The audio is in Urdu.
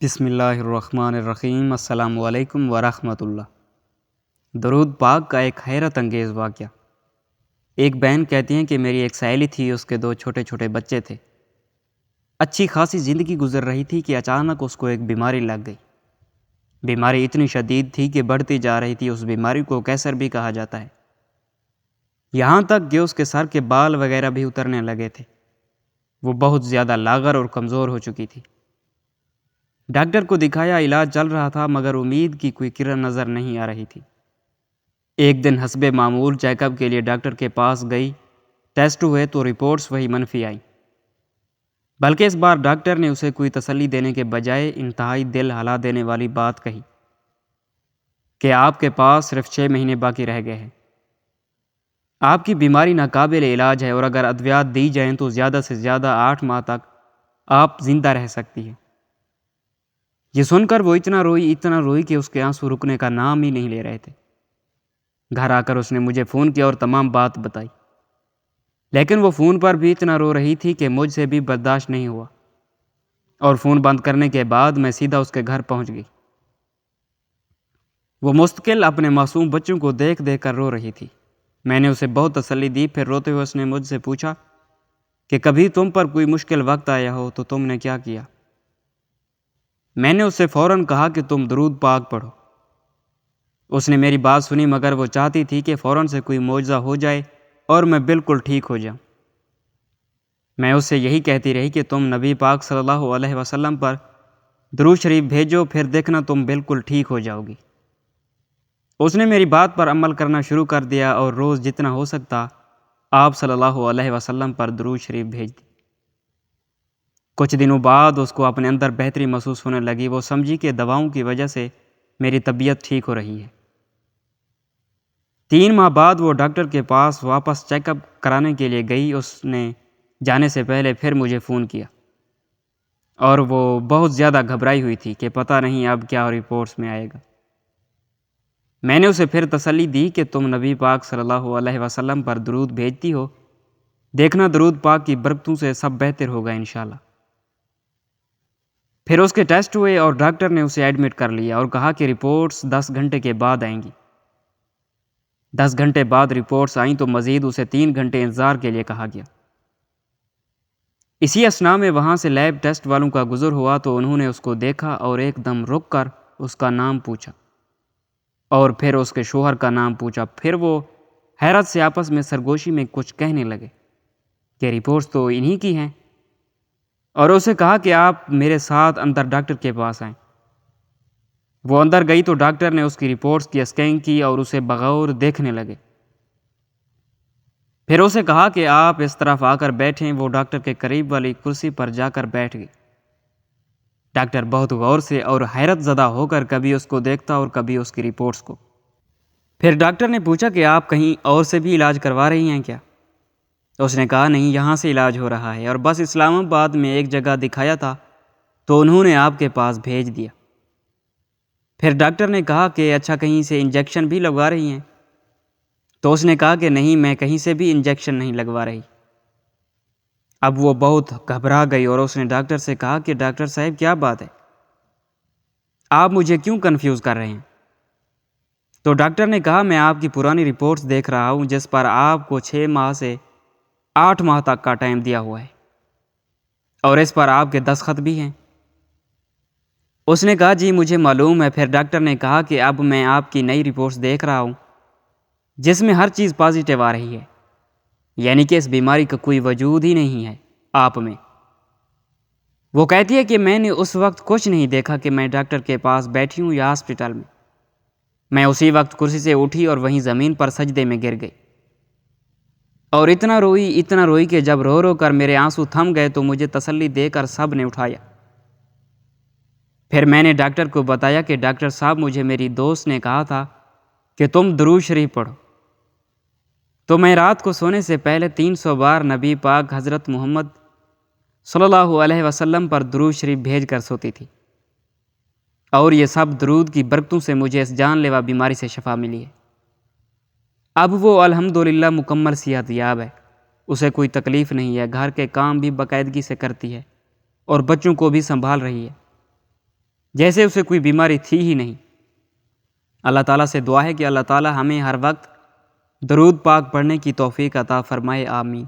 بسم اللہ الرحمن الرحیم۔ السلام علیکم ورحمۃ اللہ۔ درود پاک کا ایک حیرت انگیز واقعہ۔ ایک بہن کہتی ہیں کہ میری ایک سہیلی تھی، اس کے 2 چھوٹے چھوٹے بچے تھے۔ اچھی خاصی زندگی گزر رہی تھی کہ اچانک اس کو ایک بیماری لگ گئی۔ بیماری اتنی شدید تھی کہ بڑھتی جا رہی تھی۔ اس بیماری کو کینسر بھی کہا جاتا ہے۔ یہاں تک کہ اس کے سر کے بال وغیرہ بھی اترنے لگے تھے۔ وہ بہت زیادہ لاغر اور کمزور ہو چکی تھی۔ ڈاکٹر کو دکھایا، علاج چل رہا تھا، مگر امید کی کوئی کرن نظر نہیں آ رہی تھی۔ ایک دن حسب معمول چیک اپ کے لیے ڈاکٹر کے پاس گئی۔ ٹیسٹ ہوئے تو رپورٹس وہی منفی آئیں، بلکہ اس بار ڈاکٹر نے اسے کوئی تسلی دینے کے بجائے انتہائی دل ہلا دینے والی بات کہی کہ آپ کے پاس صرف 6 مہینے باقی رہ گئے ہیں۔ آپ کی بیماری ناقابل علاج ہے اور اگر ادویات دی جائیں تو زیادہ سے زیادہ 8 ماہ تک آپ زندہ رہ سکتی ہیں۔ یہ سن کر وہ اتنا روئی کہ اس کے آنسو رکنے کا نام ہی نہیں لے رہے تھے۔ گھر آ کر اس نے مجھے فون کیا اور تمام بات بتائی، لیکن وہ فون پر بھی اتنا رو رہی تھی کہ مجھ سے بھی برداشت نہیں ہوا، اور فون بند کرنے کے بعد میں سیدھا اس کے گھر پہنچ گئی۔ وہ مستقل اپنے معصوم بچوں کو دیکھ کر رو رہی تھی۔ میں نے اسے بہت تسلی دی۔ پھر روتے ہوئے اس نے مجھ سے پوچھا کہ کبھی تم پر کوئی مشکل وقت آیا ہو تو تم نے کیا کیا؟ میں نے اس سے فوراً کہا کہ تم درود پاک پڑھو۔ اس نے میری بات سنی، مگر وہ چاہتی تھی کہ فوراً سے کوئی معجزہ ہو جائے اور میں بالکل ٹھیک ہو جاؤں۔ میں اس سے یہی کہتی رہی کہ تم نبی پاک صلی اللہ علیہ وسلم پر درود شریف بھیجو، پھر دیکھنا تم بالکل ٹھیک ہو جاؤ گی۔ اس نے میری بات پر عمل کرنا شروع کر دیا اور روز جتنا ہو سکتا آپ صلی اللہ علیہ وسلم پر درود شریف بھیج دی۔ کچھ دنوں بعد اس کو اپنے اندر بہتری محسوس ہونے لگی۔ وہ سمجھی کہ دواؤں کی وجہ سے میری طبیعت ٹھیک ہو رہی ہے۔ 3 ماہ بعد وہ ڈاکٹر کے پاس واپس چیک اپ کرانے کے لیے گئی۔ اس نے جانے سے پہلے پھر مجھے فون کیا، اور وہ بہت زیادہ گھبرائی ہوئی تھی کہ پتہ نہیں اب کیا رپورٹس میں آئے گا۔ میں نے اسے پھر تسلی دی کہ تم نبی پاک صلی اللہ علیہ وسلم پر درود بھیجتی ہو، دیکھنا درود پاک کی برکتوں سے سب بہتر ہوگا انشاءاللہ۔ پھر اس کے ٹیسٹ ہوئے اور ڈاکٹر نے اسے ایڈمٹ کر لیا اور کہا کہ رپورٹس 10 گھنٹے کے بعد آئیں گی۔ 10 گھنٹے بعد رپورٹس آئیں تو مزید اسے 3 گھنٹے انتظار کے لیے کہا گیا۔ اسی اثناء میں وہاں سے لیب ٹیسٹ والوں کا گزر ہوا تو انہوں نے اس کو دیکھا اور ایک دم رک کر اس کا نام پوچھا، اور پھر اس کے شوہر کا نام پوچھا۔ پھر وہ حیرت سے آپس میں سرگوشی میں کچھ کہنے لگے کہ رپورٹس تو انہی کی ہیں، اور اسے کہا کہ آپ میرے ساتھ اندر ڈاکٹر کے پاس آئیں۔ وہ اندر گئی تو ڈاکٹر نے اس کی رپورٹس کی اسکین کی اور اسے بغور دیکھنے لگے۔ پھر اسے کہا کہ آپ اس طرف آ کر بیٹھیں۔ وہ ڈاکٹر کے قریب والی کرسی پر جا کر بیٹھ گئی۔ ڈاکٹر بہت غور سے اور حیرت زدہ ہو کر کبھی اس کو دیکھتا اور کبھی اس کی رپورٹس کو۔ پھر ڈاکٹر نے پوچھا کہ آپ کہیں اور سے بھی علاج کروا رہی ہیں کیا؟ اس نے کہا نہیں، یہاں سے علاج ہو رہا ہے، اور بس اسلام آباد میں ایک جگہ دکھایا تھا تو انہوں نے آپ کے پاس بھیج دیا۔ پھر ڈاکٹر نے کہا کہ اچھا کہیں سے انجیکشن بھی لگوا رہی ہیں؟ تو اس نے کہا کہ نہیں، میں کہیں سے بھی انجیکشن نہیں لگوا رہی۔ اب وہ بہت گھبرا گئی اور اس نے ڈاکٹر سے کہا کہ ڈاکٹر صاحب کیا بات ہے، آپ مجھے کیوں کنفیوز کر رہے ہیں؟ تو ڈاکٹر نے کہا میں آپ کی پرانی رپورٹس دیکھ رہا ہوں جس پر آپ کو 6 ماہ سے 8 ماہ تک کا ٹائم دیا ہوا ہے، اور اس پر آپ کے دستخط بھی ہیں۔ اس نے کہا جی مجھے معلوم ہے۔ پھر ڈاکٹر نے کہا کہ اب میں آپ کی نئی رپورٹس دیکھ رہا ہوں جس میں ہر چیز پازیٹیو آ رہی ہے، یعنی کہ اس بیماری کا کوئی وجود ہی نہیں ہے آپ میں۔ وہ کہتی ہے کہ میں نے اس وقت کچھ نہیں دیکھا کہ میں ڈاکٹر کے پاس بیٹھی ہوں یا ہاسپٹل میں۔ میں اسی وقت کرسی سے اٹھی اور وہیں زمین پر سجدے میں گر گئی، اور اتنا روئی کہ جب رو رو کر میرے آنسو تھم گئے تو مجھے تسلی دے کر سب نے اٹھایا۔ پھر میں نے ڈاکٹر کو بتایا کہ ڈاکٹر صاحب مجھے میری دوست نے کہا تھا کہ تم درود شریف پڑھو، تو میں رات کو سونے سے پہلے 300 بار نبی پاک حضرت محمد صلی اللہ علیہ وسلم پر درود شریف بھیج کر سوتی تھی، اور یہ سب درود کی برکتوں سے مجھے اس جان لیوا بیماری سے شفا ملی ہے۔ اب وہ الحمدللہ مکمل صحت یاب ہے، اسے کوئی تکلیف نہیں ہے، گھر کے کام بھی باقاعدگی سے کرتی ہے اور بچوں کو بھی سنبھال رہی ہے۔ جیسے اسے کوئی بیماری تھی ہی نہیں۔ اللہ تعالیٰ سے دعا ہے کہ اللہ تعالیٰ ہمیں ہر وقت درود پاک پڑھنے کی توفیق عطا فرمائے، آمین۔